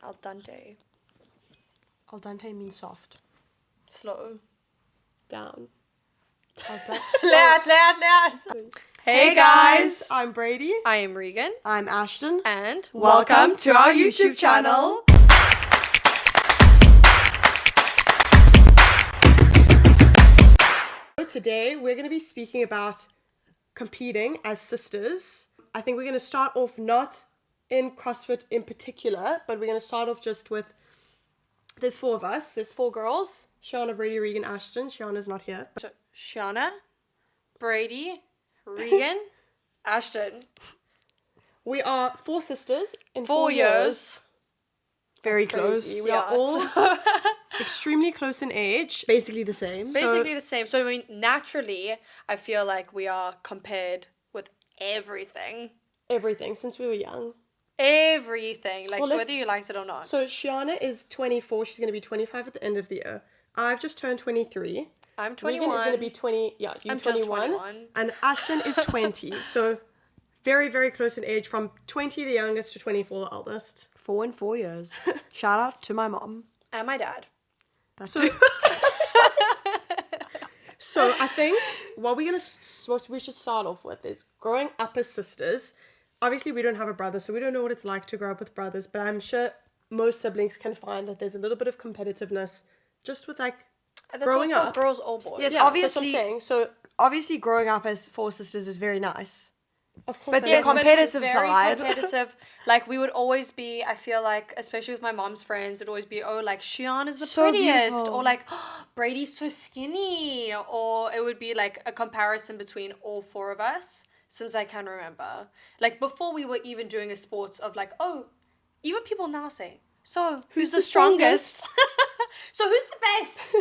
Al dente. Al dente means soft. Slow. Down. Lärt. Hey guys! I'm Brady. I am Regan. I'm Ashton. And Welcome to our YouTube channel. Today we're going to be speaking about competing as sisters. I think we're going to start off not in CrossFit in particular, but we're going to start off just with, there's four of us. There's four girls. Shauna, Brady, Regan, Ashton. Shauna's not here. So, Shauna, Brady, Regan, Ashton. We are four sisters in 4 years. Very That's close. crazy. We are all extremely close in age. Basically the same. Basically the same. So, I mean, naturally, I feel like we are compared with everything. Everything since we were young. Everything. Like, Well, whether you liked it or not. So Shauna is 24. She's going to be 25 at the end of the year. I've just turned 23. I'm 21. Regan is going to be 20. Yeah, you're I'm 21. just 21. And Ashton is 20. So very, very close in age. From 20, the youngest, to 24, the eldest. 4 and 4 years. Shout out to my mom. And my dad. That's So, so I think what we should start off with is growing up as sisters. Obviously, we don't have a brother, so we don't know what it's like to grow up with brothers. But I'm sure most siblings can find that there's a little bit of competitiveness just with like growing what for up. girls or boys. Yes, Yeah, obviously. that's what I'm saying. So Obviously, growing up as 4 sisters is very nice. of course, But I the know. Yes, but competitive it's very side. competitive. Like, we would always be, I feel like, especially with my mom's friends, it'd always be, oh, like, Shion is the So prettiest. beautiful. Or, like, oh, Brady's so skinny. Or it would be, like, a comparison between all 4 of us, since I can remember. Like, before we were even doing a sports of, like, oh, even people now say, so, who's the strongest? So, who's the best?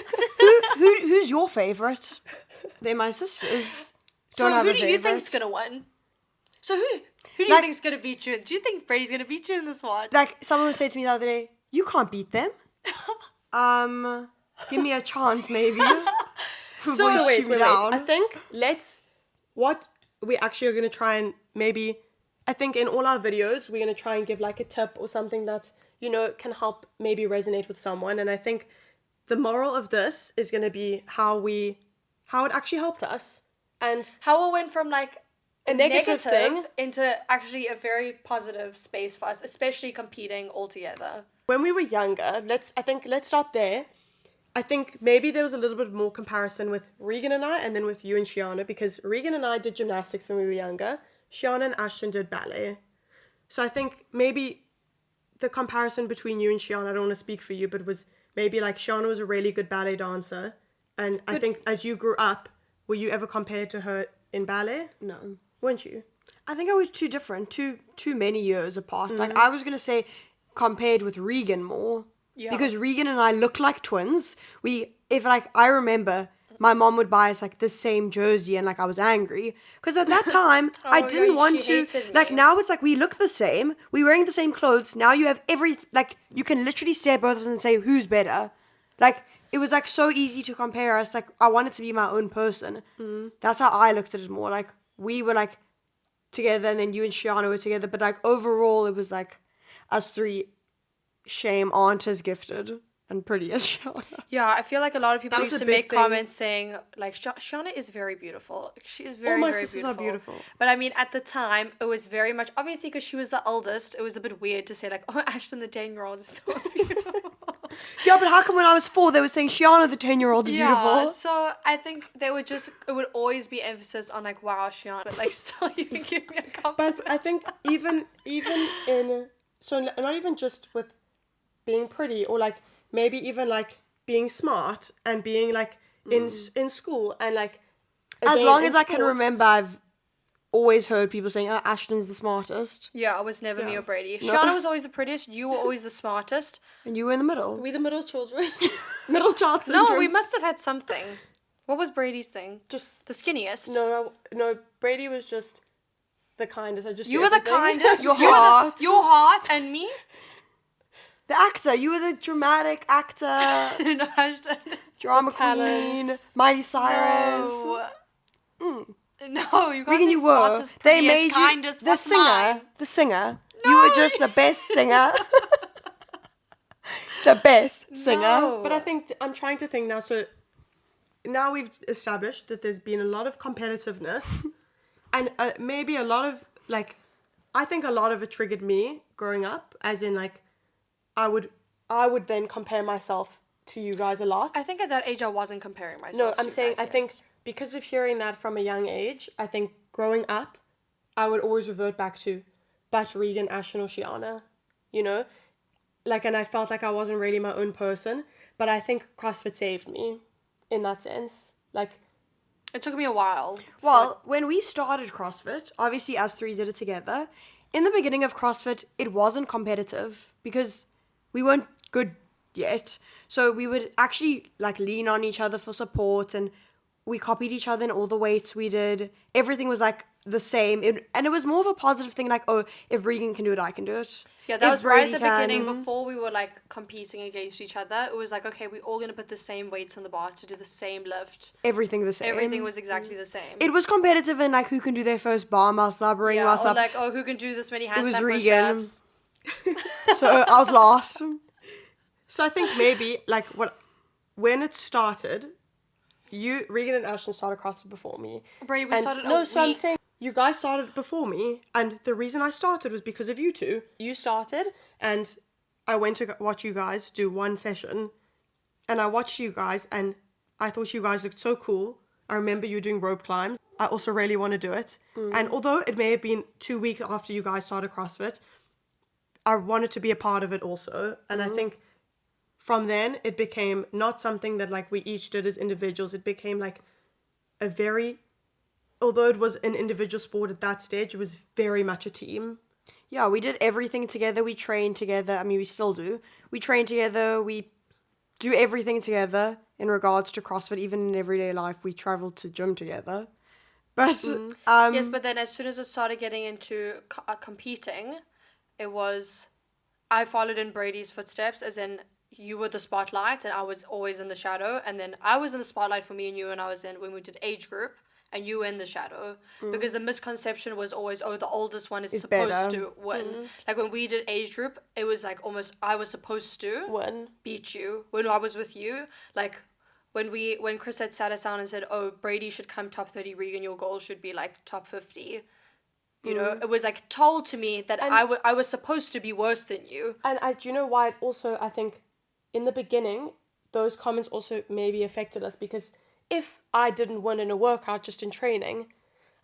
Who's your favourite? They're my sisters. So, Don't have who a do you favourite. think's going to win? So, who do you Like- think's going to beat you? Do you think Brady's going to beat you in this one? Like, someone would say to me the other day, you can't beat them. Give me a chance, maybe. So wait. I think what we actually are going to try and maybe, I think in all our videos, we're going to try and give like a tip or something that, you know, can help maybe resonate with someone. And I think the moral of this is going to be how it actually helped us. And How it went from, like, a negative thing. into actually a very positive space for us, especially competing all together. When we were younger, let's start there. I think maybe there was a little bit more comparison with Regan and I, and then with you and Shiana, because Regan and I did gymnastics when we were younger. Shiana and Ashton did ballet. So I think maybe the comparison between you and Shiana, I don't want to speak for you, but was maybe like Shiana was a really good ballet dancer. And I think as you grew up, were you ever compared to her in ballet? No. Weren't you? I think I was too different, too many years apart. Like, I was going to say compared with Regan more. Yeah. Because Regan and I look like twins. I remember my mom would buy us, like, the same jersey and, like, I was angry. Because at that time, I Oh, didn't yeah, want she to. hated Like, me. now it's like we look the same. We're wearing the same clothes. Now you have like, you can literally stare at both of us and say, who's better? Like, it was, like, so easy to compare us. Like, I wanted to be my own person. That's how I looked at it more. Like, we were, like, together, and then you and Shiana were together. But, like, overall, it was, like, us 3, shame aren't as gifted and pretty as Shiana. Yeah, I feel like a lot of people That was used a to big make thing. comments saying, like, Shauna is very beautiful. She is very, All my very sisters beautiful. are beautiful. But I mean, at the time, it was very much, obviously, because she was the eldest, it was a bit weird to say, like, oh, Ashton, the 10-year-old, is so beautiful. Yeah, but how come when I was 4, they were saying Shiana, the 10-year-old, is Yeah, beautiful? so I think it would always be emphasis on, like, wow, Shiana, but, like, still, you can give me a compliment. But I think even in, so not even just with being pretty, or like maybe even like being smart and being like in school and like As again, long in as I can sports. remember, I've always heard people saying, oh, Ashton's the smartest. Yeah, it was never me Yeah. or Brady. No. Shauna was always the prettiest, you were always the smartest. And you were in the middle. We the middle children, middle child syndrome. No, we must have had something. What was Brady's thing? just The skinniest. no. Brady was just the kindest. I just You do were the everything. kindest. Your You were heart. your heart and me. The actor. You were the dramatic actor. No, Ashton. Drama talent. queen. Miley Cyrus. No. No, you can't Regan, say you were. smartest, They prettiest, made you kindest. the What's singer. mine? The singer. You were just the best singer. the best singer. No. But I think I'm trying to think now. So now we've established that there's been a lot of competitiveness, and maybe a lot of like, I think a lot of it triggered me growing up, as in like, I would then compare myself to you guys a lot. I think at that age I wasn't comparing No, myself. I'm to saying guys I yet. think because of hearing that from a young age, I think growing up, I would always revert back to, but Regan, Ashton, or Shiana, you know, like, and I felt like I wasn't really my own person. But I think CrossFit saved me, in that sense. Like, It took me a while. Well, when we started CrossFit, obviously us three did it together. In the beginning of CrossFit, it wasn't competitive because we weren't good yet. So we would actually like lean on each other for support, and we copied each other in all the weights we did. Everything was like the same. And it was more of a positive thing, like, oh, if Regan can do it, I can do it. Yeah, that If was right at the Brady can- beginning before we were like competing against each other. It was like, okay, we're all gonna put the same weights on the bar to do the same lift. Everything the same. Everything was exactly the same. It was competitive in like who can do their first bar muscle up, ring yeah, muscle or up. like, oh, who can do this many was handstand Regan. push-ups? So I was lost. so I think maybe like when it started, Regan and Ashton started CrossFit before me. Brady, we And started no, a so I'm week. saying you guys started before me, and the reason I started was because of you two. You started, and I went to watch you guys do one session, and I watched you guys, and I thought you guys looked so cool. I remember you doing rope climbs. I also really want to do it. And although it may have been 2 weeks after you guys started CrossFit, I wanted to be a part of it also. And I think from then it became not something that like we each did as individuals. It became like a very, although it was an individual sport at that stage, it was very much a team. Yeah, we did everything together. We trained together. I mean, we still do. We train together. We do everything together in regards to CrossFit. Even in everyday life, we travel to gym together. But Yes, but then as soon as it started getting into competing, it was, I followed in Brady's footsteps, as in you were the spotlight and I was always in the shadow, and then I was in the spotlight for me and you, and I was in when we did age group, and you were in the shadow, because the misconception was always, oh, the oldest one is supposed better. to win. Like when we did age group, it was like almost I was supposed to When beat you when I was with you. Like when Chris had sat us down and said, oh, Brady should come top 30, Regan, your goal should be like top 50. You know, it was like told to me that I was supposed to be worse than you. And do you know why it also, I think, in the beginning, those comments also maybe affected us, because if I didn't win in a workout just in training,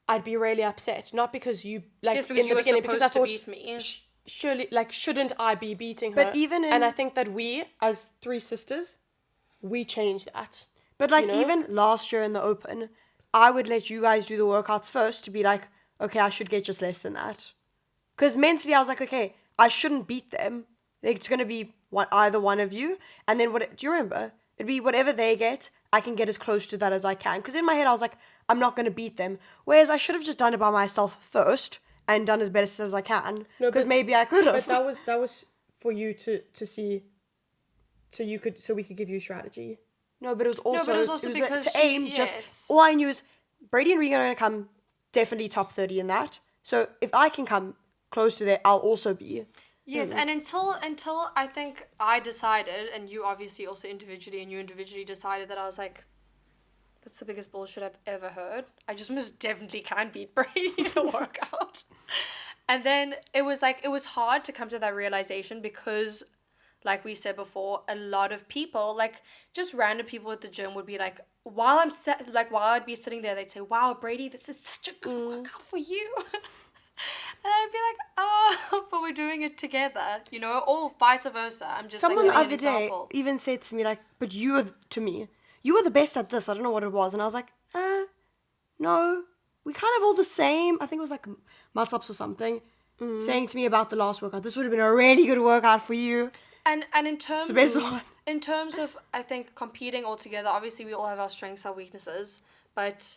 I'd be really upset. Not because you, like, Just because in you the were beginning, because I supposed to thought, beat me. surely, like, shouldn't I be beating her? But even in- And I think that we, as three sisters, we changed that. But like you know? even last year in the Open, I would let you guys do the workouts first to be like, okay, I should get just less than that. Because mentally I was like, okay, I shouldn't beat them. It's going to be either one of you. And then do you remember? It'd be whatever they get, I can get as close to that as I can. Because in my head I was like, I'm not going to beat them. Whereas I should have just done it by myself first and done as best as I can. No, Because but- maybe I could have. But that was for you to see, so we could give you strategy. No, but it was also, because to she- aim. yes. Just all I knew is Brady and Regan are going to come definitely top 30 in that. So if I can come close to that, I'll also be. Yes, and until I think I decided, and you obviously also individually decided, that I was like, that's the biggest bullshit I've ever heard. I just most definitely can't beat Brady in a workout. And then it was hard to come to that realization because, like we said before, a lot of people, like just random people at the gym, would be like, while I'd be sitting there, they'd say, wow, Brady, this is such a good workout for you. And I'd be like, oh, but we're doing it together, you know, or vice versa. I'm just Someone like the giving other an day example. even said to me, like, but you were the best at this. I don't know what it was. And I was like, no, we kind of all the same. I think it was like muscle-ups or something, saying to me about the last workout, this would have been a really good workout for you. And in terms the best one. in terms of, I think, competing all together, obviously we all have our strengths, our weaknesses, but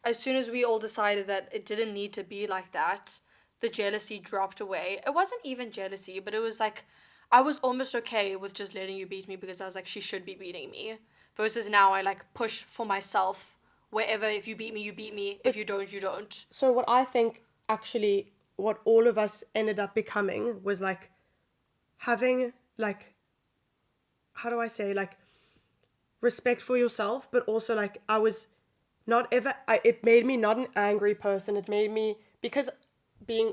as soon as we all decided that it didn't need to be like that, the jealousy dropped away. It wasn't even jealousy, but it was like, I was almost okay with just letting you beat me because I was like, she should be beating me. Versus now I like push for myself wherever, if you beat me, you beat me. If you don't, you don't. So what I think actually what all of us ended up becoming was like having like how do I say, like, respect for yourself, but also, like, I was not ever, it made me not an angry person. It made me, because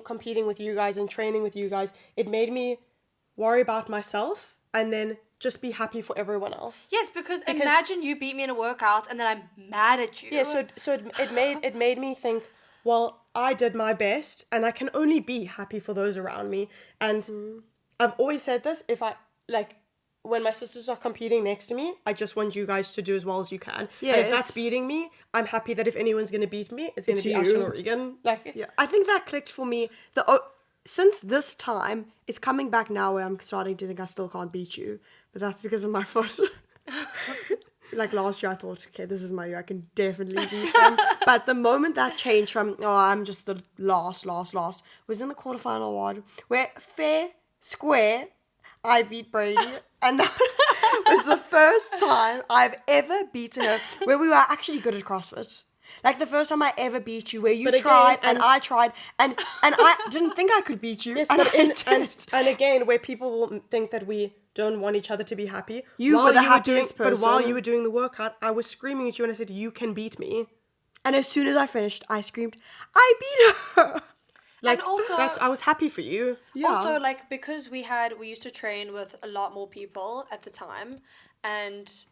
competing with you guys and training with you guys, it made me worry about myself and then just be happy for everyone else. Yes, because imagine you beat me in a workout and then I'm mad at you. Yeah, so it made me think, well, I did my best and I can only be happy for those around me. And I've always said this, if I, like, when my sisters are competing next to me, I just want you guys to do as well as you can. Yes. And if that's beating me, I'm happy that if anyone's going to beat me, it's going to be you. Ashton or Regan. Like, Yeah, I think that clicked for me. Since this time, it's coming back now where I'm starting to think I still can't beat you. But that's because of my foot. Like last year, I thought, okay, this is my year. I can definitely beat them. But the moment that changed from, I'm just the last, was in the quarterfinal award where fair, square, I beat Brady. And that was the first time I've ever beaten her where we were actually good at CrossFit. Like the first time I ever beat you, where you tried and I tried, and I didn't think I could beat you. Yes, and, and again, where people will think that we don't want each other to be happy. You were the happiest person. But while you were doing the workout, I was screaming at you and I said, "You can beat me." And as soon as I finished, I screamed, "I beat her!" Like, and also, I was happy for you. Yeah. Also, like, because we used to train with a lot more people at the time, and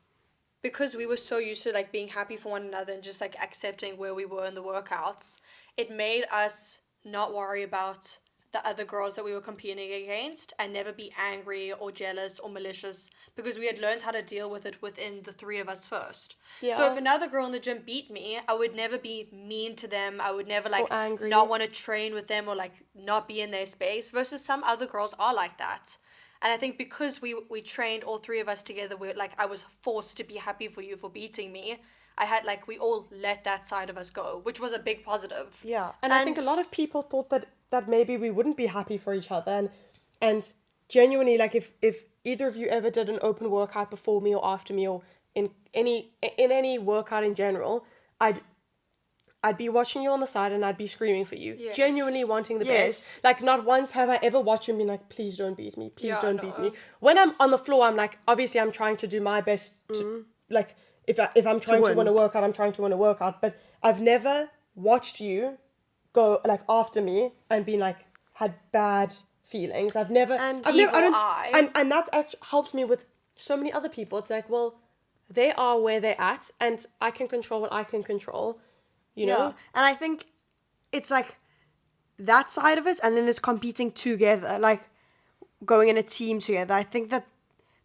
because we were so used to, like, being happy for one another and just, like, accepting where we were in the workouts, it made us not worry about the other girls that we were competing against and never be angry or jealous or malicious, because we had learned how to deal with it within the three of us first. Yeah. So if another girl in the gym beat me, I would never be mean to them. I would never, like, not want to train with them or, like, not be in their space, versus some other girls are like that. And I think because we trained all three of us together, I was forced to be happy for you for beating me. I had, like, we all let that side of us go, which was a big positive. Yeah. And I think a lot of people thought that maybe we wouldn't be happy for each other. And genuinely, like, if either of you ever did an open workout before me or after me, or in any workout in general, I'd be watching you on the side and I'd be screaming for you. Yes. Genuinely wanting the best. Like, not once have I ever watched and been like, please don't beat me. Please don't beat me. When I'm on the floor, I'm like, obviously I'm trying to do my best to, like, if I'm trying to win a workout, I'm trying to win a workout. But I've never watched you go, like, after me and been like, had bad feelings. And that's actually helped me with so many other people. It's like, well, they are where they're at and I can control what I can control. You know? And I think it's like that side of it, and then there's competing together, like going in a team together. I think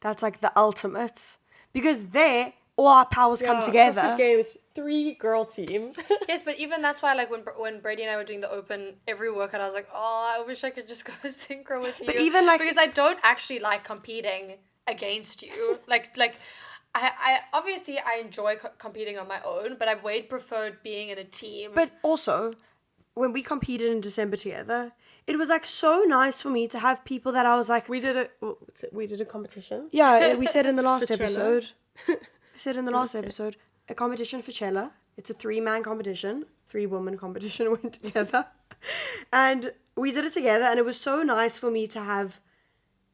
that's like the ultimate, because there all our powers come together. CrossFit Games, 3-girl team. Yes, but even that's why, like, when Brady and I were doing the open every workout, I was like, oh, I wish I could just go synchro with you. But even, like, because I don't actually like competing against you. like. I obviously I enjoy competing on my own, but I way preferred being in a team. But also, when we competed in December together, it was like so nice for me to have people that I was like, we did a competition. Yeah, we said in the last episode. I said in the last episode, a competition for Cella. It's a 3-man competition, 3-woman competition went together, and we did it together, and it was so nice for me to have.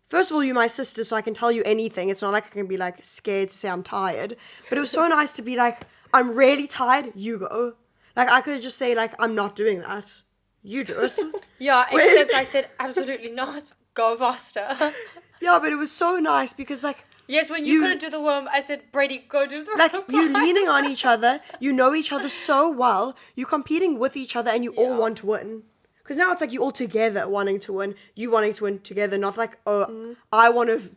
First of all, you're my sister, so I can tell you anything. It's not like I can be, like, scared to say I'm tired. But it was so nice to be like, I'm really tired, you go. Like, I could just say, like, I'm not doing that. You do it. Yeah, except I said, absolutely not. Go faster. Yeah, but it was so nice because, like... Yes, when you couldn't do the worm, I said, Brady, go do the worm. Like, you leaning on each other, you know each other so well, you're competing with each other and you all want to win. Because now it's like you all together wanting to win, you wanting to win together, not like, I want to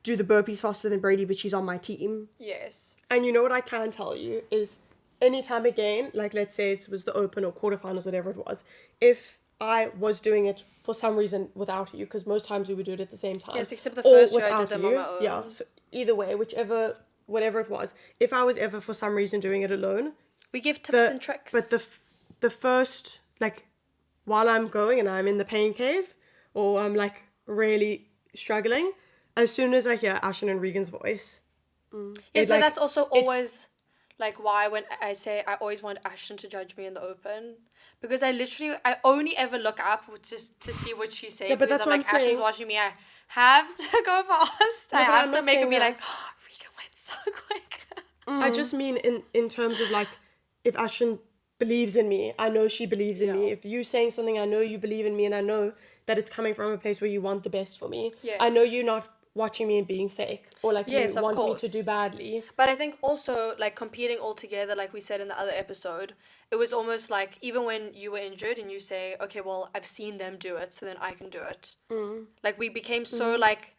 do the burpees faster than Brady, but she's on my team. Yes. And you know what I can tell you is anytime again, like let's say it was the open or quarterfinals, whatever it was, if I was doing it for some reason without you, because most times we would do it at the same time. Yes, except the first year I did them on my own. Yeah, so either way, whatever it was, if I was ever for some reason doing it alone. We give tips and tricks. But the first, like, while I'm going and I'm in the pain cave, or I'm, like, really struggling, as soon as I hear Ashton and Regan's voice. Yes, but that's also always, like, why when I say I always want Ashton to judge me in the open. Because I only ever look up just to see what she's saying. Yeah, but because that's I'm what like, I'm saying. Ashton's watching me. I have to go fast. No, I but have I'm to not make it saying be like, that. oh, Regan went so quick. I just mean in terms of like, if Ashton believes in me, I know she believes in me. Yeah. If you're saying something, I know you believe in me, and I know that it's coming from a place where you want the best for me. Yes. I know you're not watching me and being fake, or like Yes, you of want me course. to do badly. But I think also, like, competing all together, like we said in the other episode, it was almost like, even when you were injured and you say, okay, well, I've seen them do it, so then I can do it. Like, we became so, like,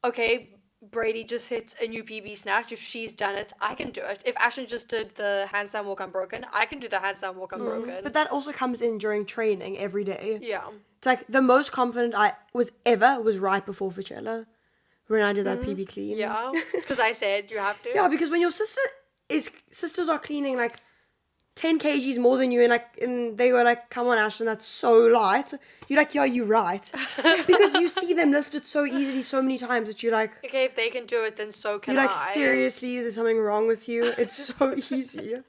okay, Brady just hit a new PB snatch. If she's done it, I can do it. If Ashton just did the handstand walk unbroken, I can do the handstand walk unbroken. But that also comes in during training every day. Yeah. It's like the most confident I was ever was right before Coachella, when I did that PB clean. Yeah. Because I said you have to. Yeah, because when your sisters are cleaning like 10 kgs more than you, and they were like, come on, Ashton, that's so light. You're like, yeah, you're right. Because you see them lift it so easily so many times that you're like, Okay, if they can do it, then so can you're like, I. seriously, there's something wrong with you. It's so easy.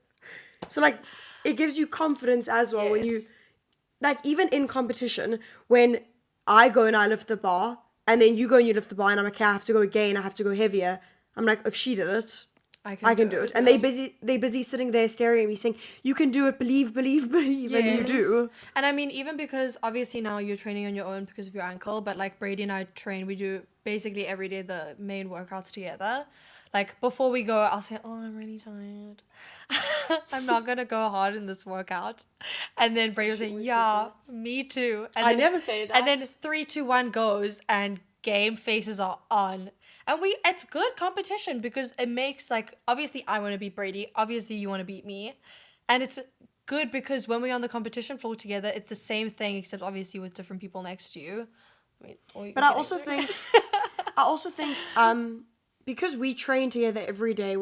So like, it gives you confidence as well when you, Yes. like, even in competition, when I go and I lift the bar, and then you go and you lift the bar, and I'm like, okay, I have to go again, I have to go heavier. I'm like, if she did it, I can do it. And they busy sitting there staring at me saying, you can do it, believe, and you do. And I mean, even because obviously now you're training on your own because of your ankle, but like Brady and I train, we do basically every day the main workouts together. Like before we go, I'll say, oh, I'm really tired. I'm not going to go hard in this workout. And then Brady will say, yeah, me too. And I then, never say that. And then 3, 2, 1 goes and game faces are on. And it's good competition because it makes, like, obviously I want to beat Brady. Obviously you want to beat me. And it's good because when we're on the competition floor together, it's the same thing, except obviously with different people next to you. I mean, But I also think, because we train together every day,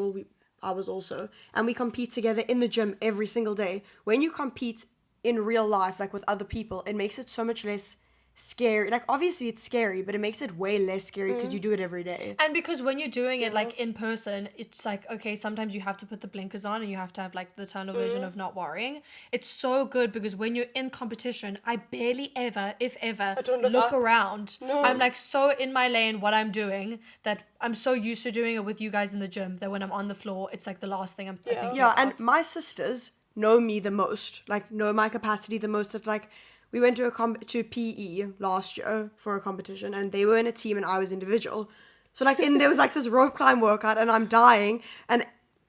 I was also, and we compete together in the gym every single day. When you compete in real life, like with other people, it makes it so much less scary. Like, obviously it's scary, but it makes it way less scary because you do it every day. And because when you're doing it like in person, it's like, okay, sometimes you have to put the blinkers on and you have to have like the tunnel vision of not worrying. It's so good because when you're in competition, I barely ever, if ever, don't look look up. around. No. I'm like so in my lane what I'm doing that I'm so used to doing it with you guys in the gym that when I'm on the floor, it's like the last thing I'm thinking Yeah, about. and my sisters know me the most, like know my capacity the most. That like we went to to PE last year for a competition, and they were in a team and I was individual. So like there was like this rope climb workout, and I'm dying, and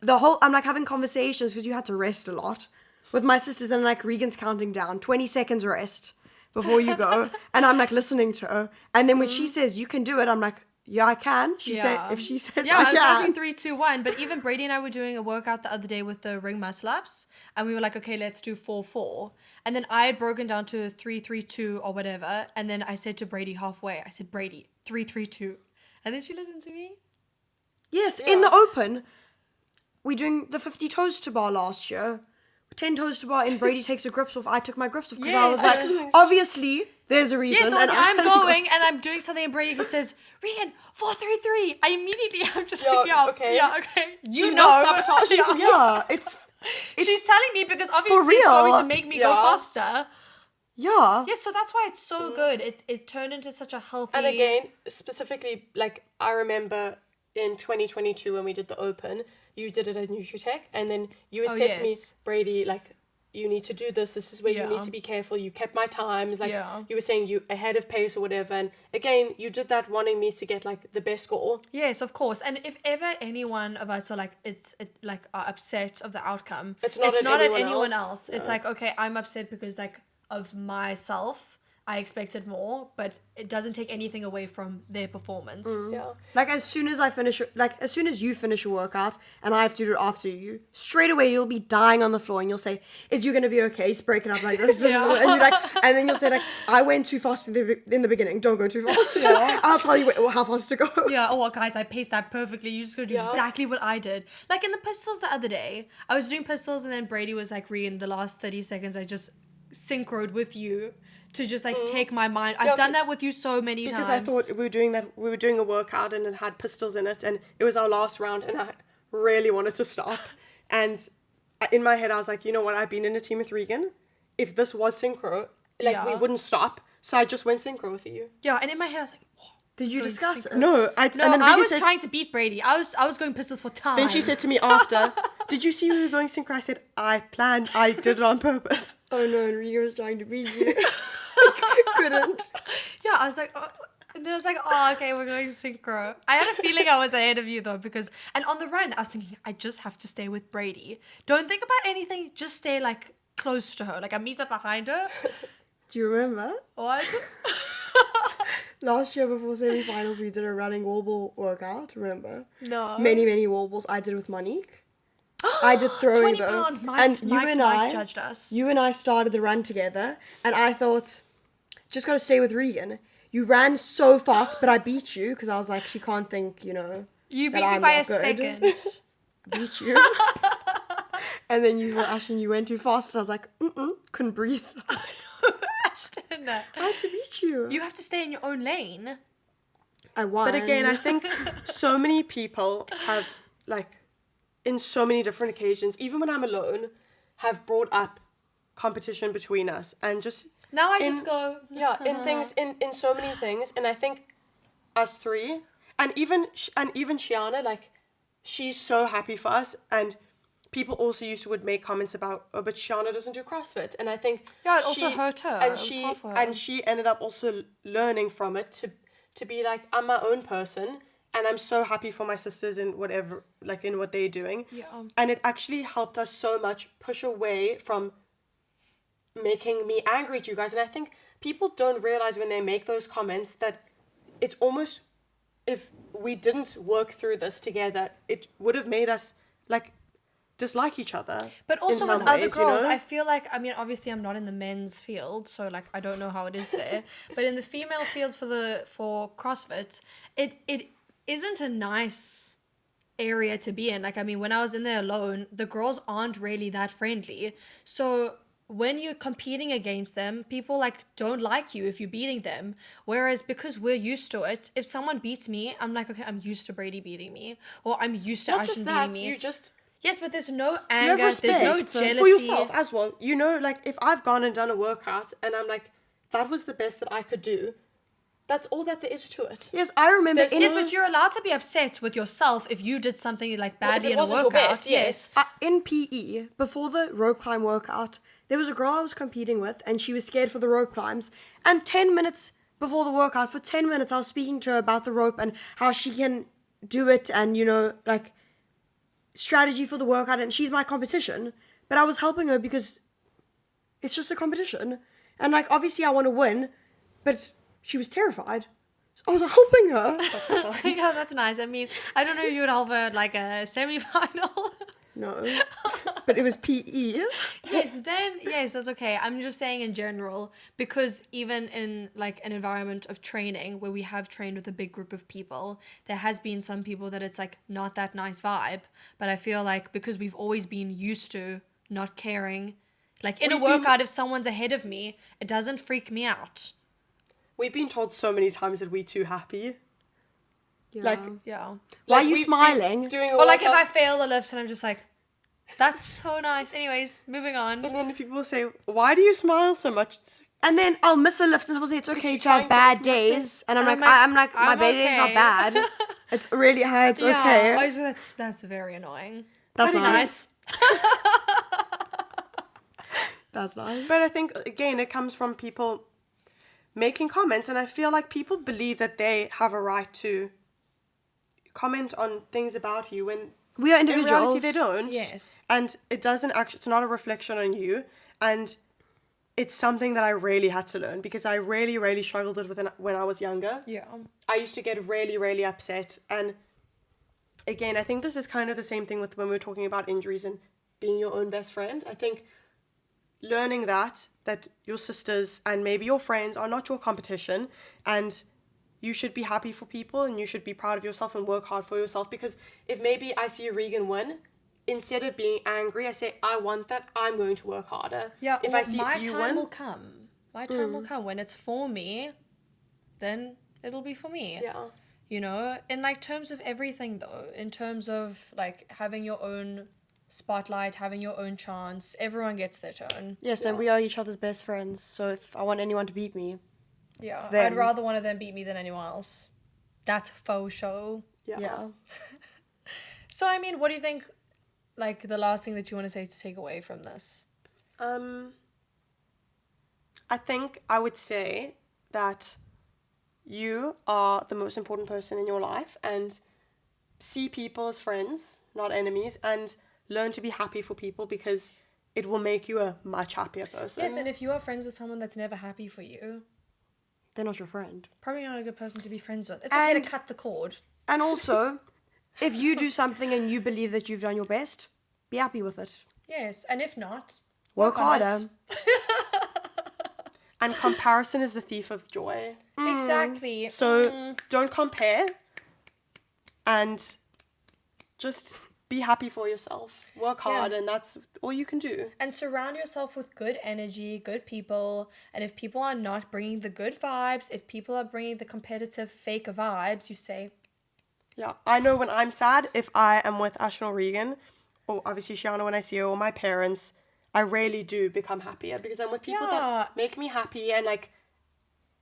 I'm like having conversations because you had to rest a lot with my sisters, and like Regan's counting down 20 seconds rest before you go, and I'm like listening to her, and then when she says you can do it, I'm like, yeah, I can. She said, if she says yeah, I I'm counting can. 3, 2, 1. But even Brady and I were doing a workout the other day with the ring muscle ups, and we were like, okay, let's do 4, 4. And then I had broken down to 3, 3, 2 or whatever. And then I said to Brady halfway, I said, Brady, 3, 3, 2. And then she listened to me. Yes, in the open, we're doing the 50 toes to bar last year. 10 toes to bar, and Brady takes her grips off. I took my grips off because I was Yes. like, obviously, there's a reason. Yeah, so and if I'm going and I'm doing something and Brady says, Regan, 4, 3, 3. I immediately, I'm just like, Yeah, yeah, okay. yeah, okay. You She's know. not sabotaging. Yeah, it's She's telling me because obviously for it's going real. to make me go Yeah. faster. yeah. Yeah, so that's why it's so good. It turned into such a healthy... And again, specifically, like, I remember in 2022 when we did the Open, you did it at Nutritech, and then you had said to me, yes. Brady, like, you need to do this is where you need Yeah. to be careful. You kept my times, like, Yeah. you were saying you ahead of pace or whatever, and again, you did that wanting me to get, like, the best score. Yes, of course. And if ever any one of us are like, like are upset of the outcome, It's not at at anyone anyone else. else. It's like, okay, I'm upset because like of myself, I expected more, but it doesn't take anything away from their performance. Yeah. Like, as soon as you finish a workout and I have to do it after you, straight away you'll be dying on the floor and you'll say, is you going to be okay? Just break it up like this. Yeah. And you're like, and then you'll say like, I went too fast in the beginning. Don't go too fast. I'll tell you how fast to go. Yeah, oh well, guys, I paced that perfectly. You just gotta do exactly what I did. Like in the pistols the other day, I was doing pistols and then Brady was like, Regan, the last 30 seconds I just synchroed with you to just like take my mind. I've done that with you so many Because times. I thought we were doing a workout and it had pistols in it, and it was our last round, and I really wanted to stop. And in my head, I was like, you know what? I've been in a team with Regan. If this was synchro, like we Yeah. wouldn't stop. So I just went synchro with you. Yeah, and in my head I was like, whoa, Did you Going discuss it? synchro. No, No, and then I Regan was said, trying to beat Brady. I was going pistols for time. then she said to me after, did you see we were going synchro? I said, I did it on purpose. Oh no, and Riga was trying to beat you. Couldn't. Yeah, I was like, oh. And then I was like, oh, okay, we're going synchro. I had a feeling I was ahead of you though, because, and on the run, I was thinking, I just have to stay with Brady. Don't think about anything, just stay like close to her. Like I meet up behind her. Do you remember? What? Last year before semi-finals, we did a running wall ball workout, remember? No. Many wall balls I did with Monique. I did throwing 20 though. pound Mike, And you Mike, and Mike I judged us. You and I started the run together, and I thought, just gotta stay with Regan. You ran so fast, but I beat you because I was like, she can't think, You that beat me I'm by a not good. second. Beat you. And then you thought, Ashton, you went too fast, and I was like, couldn't breathe. Ashton, I had to beat you. you have to stay in your own lane. I won. But again, I think so many people have, like, in so many different occasions, even when I'm alone, have brought up competition between us. And just... Now I in- just go. Yeah, in things, in so many things. And I think us three, and even Shiana, like, she's so happy for us. And people also would make comments about, oh, but Shiana doesn't do CrossFit. And I think... Yeah, it also hurt her. And It was she, hard for her. and she ended up also learning from it to be like, I'm my own person, and I'm so happy for my sisters in whatever, like, in what they're doing. Yeah. And it actually helped us so much push away from making me angry at you guys. And I think people don't realize when they make those comments that it's almost, if we didn't work through this together, it would have made us, like, dislike each other. But in also some with other ways, girls, you know? I feel like, I mean, obviously I'm not in the men's field, so like I don't know how it is there. But in the female fields for CrossFit, it isn't a nice area to be in. Like, I mean, when I was in there alone, the girls aren't really that friendly. So when you're competing against them, people like don't like you if you're beating them. Whereas because we're used to it, if someone beats me, I'm like, okay, I'm used to Brady beating me, or I'm used to Not Ashton just beating that, me. you just... Yes, but there's no You anger, have there's respect no jealousy. for yourself as well. You know, like, if I've gone and done a workout and I'm like, that was the best that I could do, that's all that there is to it. Yes, I remember. There's- Yes, but you're allowed to be upset with yourself if you did something like badly it in a wasn't your workout. best, yes. In PE, before the rope climb workout, there was a girl I was competing with, and she was scared for the rope climbs. And 10 minutes before the workout, for 10 minutes, I was speaking to her about the rope and how she can do it, and like, strategy for the workout. And she's my competition, but I was helping her because it's just a competition, and like, obviously I want to win, but she was terrified, so I was helping her. Yeah, that's nice. I mean, I don't know if you would help her at like a semi-final. No, but it was PE. Yes, that's okay. I'm just saying in general, because even in like an environment of training where we have trained with a big group of people, there has been some people that it's like not that nice vibe. But I feel like because we've always been used to not caring, like in a workout, if someone's ahead of me, it doesn't freak me out. We've been told so many times that we're too happy. Yeah. Like, Yeah. Why are like, you we've been smiling? Doing a Or like if I workout, fail the lift and I'm just like, that's so nice. Anyways, moving on. and then people say, why do you smile so much? It's- And then I'll miss a lift and someone say it's okay you to have trying to bad make me upset? days, and I'm And like, I'm like, my I'm bad day's not okay. bad. It's really hard. It's Yeah. okay. Oh, so that's very annoying. That's That's nice. nice. That's nice. But I think, again, it comes from people making comments, and I feel like people believe that they have a right to comment on things about you when We are in individuals. reality they don't. Yes. And it doesn't actually, it's not a reflection on you, and it's something that I really had to learn, because I really, really struggled with it when I was younger. Yeah. I used to get really, really upset. And again, I think this is kind of the same thing with when we were talking about injuries and being your own best friend. I think learning that your sisters and maybe your friends are not your competition, and you should be happy for people and you should be proud of yourself and work hard for yourself. Because if maybe I see Regan win, instead of being angry, I say, I want that, I'm going to work harder. Yeah. If Well, I see my you time win, will come. My time will come when it's for me. Then it'll be for me. yeah. You know, in like terms of everything though, in terms of like having your own spotlight, having your own chance, everyone gets their turn. Yes, and we are each other's best friends. So if I want anyone to beat me, Yeah. them. I'd rather one of them beat me than anyone else. That's faux show. Yeah. So, I mean, what do you think, like, the last thing that you want to say to take away from this? I think I would say that you are the most important person in your life, and see people as friends, not enemies, and learn to be happy for people, because it will make you a much happier person. Yes, and if you are friends with someone that's never happy for you, They're not your friend. probably not a good person to be friends with. It's okay And- to cut the cord. And also, if you do something and you believe that you've done your best, be happy with it. Yes, and if not, Work on it. harder. And comparison is the thief of joy. Exactly. So don't compare, and just be happy for yourself. Work hard, Yes. and that's all you can do. And surround yourself with good energy, good people. And if people are not bringing the good vibes, if people are bringing the competitive fake vibes, you say, Yeah, I know when I'm sad, if I am with Ashton or Regan, or obviously Shiana when I see her, or my parents, I really do become happier, because I'm with people Yeah. that make me happy, and like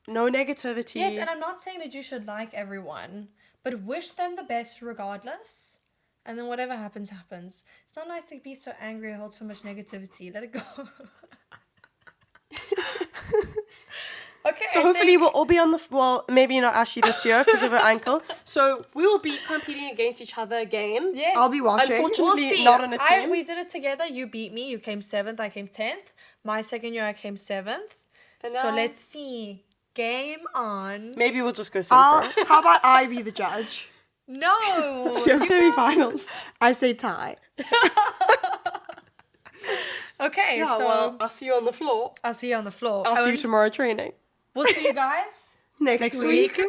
no negativity. yes, and I'm not saying that you should like everyone, but wish them the best regardless. And then whatever happens, happens. It's not nice to be so angry or hold so much negativity. Let it go. Okay. So I hopefully think- we'll all be on the well, maybe not Ashley this year because of her ankle. So we will be competing against each other again. Yes. I'll be watching. Unfortunately, We'll see. not on a team. We did it together. You beat me. You came 7th. I came 10th. My second year, I came 7th. And So now- let's see. Game on. Maybe we'll just go silver. How about I be the judge? No. We have semi-finals. I say tie. Okay, Yeah, so well, I'll see you on the floor. I'll see you on the floor. I'll see you And tomorrow training. We'll see you guys. Next week.